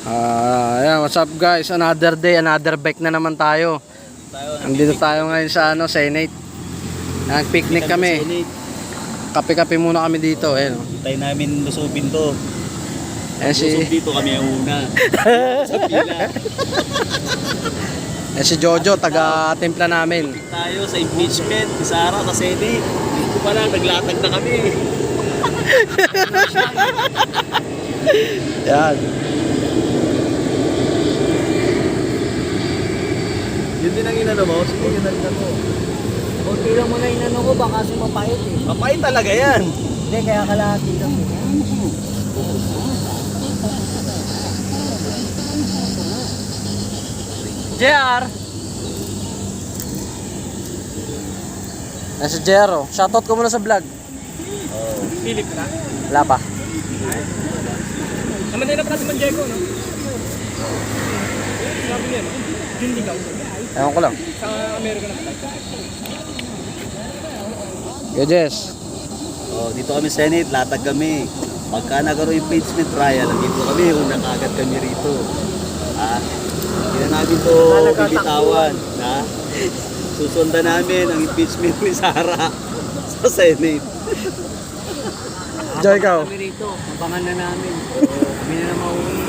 Ayan, what's up guys? Another day, another bike na naman tayo. Nandito tayo ngayon sa Senate. Ayan, picnic kami. Kape-kape muna kami dito. Ayan. Hintay namin lusubin to. Ayan si... Lusub dito kami ang una. Sa pila. Ayan si Jojo, taga-timpla namin. Tayo sa impeachment, si Sara sa Senate. Dito pa lang, naglatag na kami. Ayan. Yun din ang inano mo? Sige, yun ang inano mo. Kunti lang muna inano ko, baka sumapayot eh. Mapait talaga yan. Hindi, kaya kalahati lang. JR! Ayan si JR, oh. Shoutout ko muna sa vlog. Philip na. Wala pa. Naman na pala si Manjeko, no? Sabi niya, hindi ka. Ewan ko lang. Sa Amerika na. Yo, Jess. Oh, dito kami Senate, latag kami. Pagka nagkaroon impeachment trial, dito kami, una kagad kami rito. Hindi na namin to bibitawan. Susundan namin ang impeachment ni Sara sa Senate. Joy, ikaw. Kami rito, mabangan na namin. Kami na na mauwi.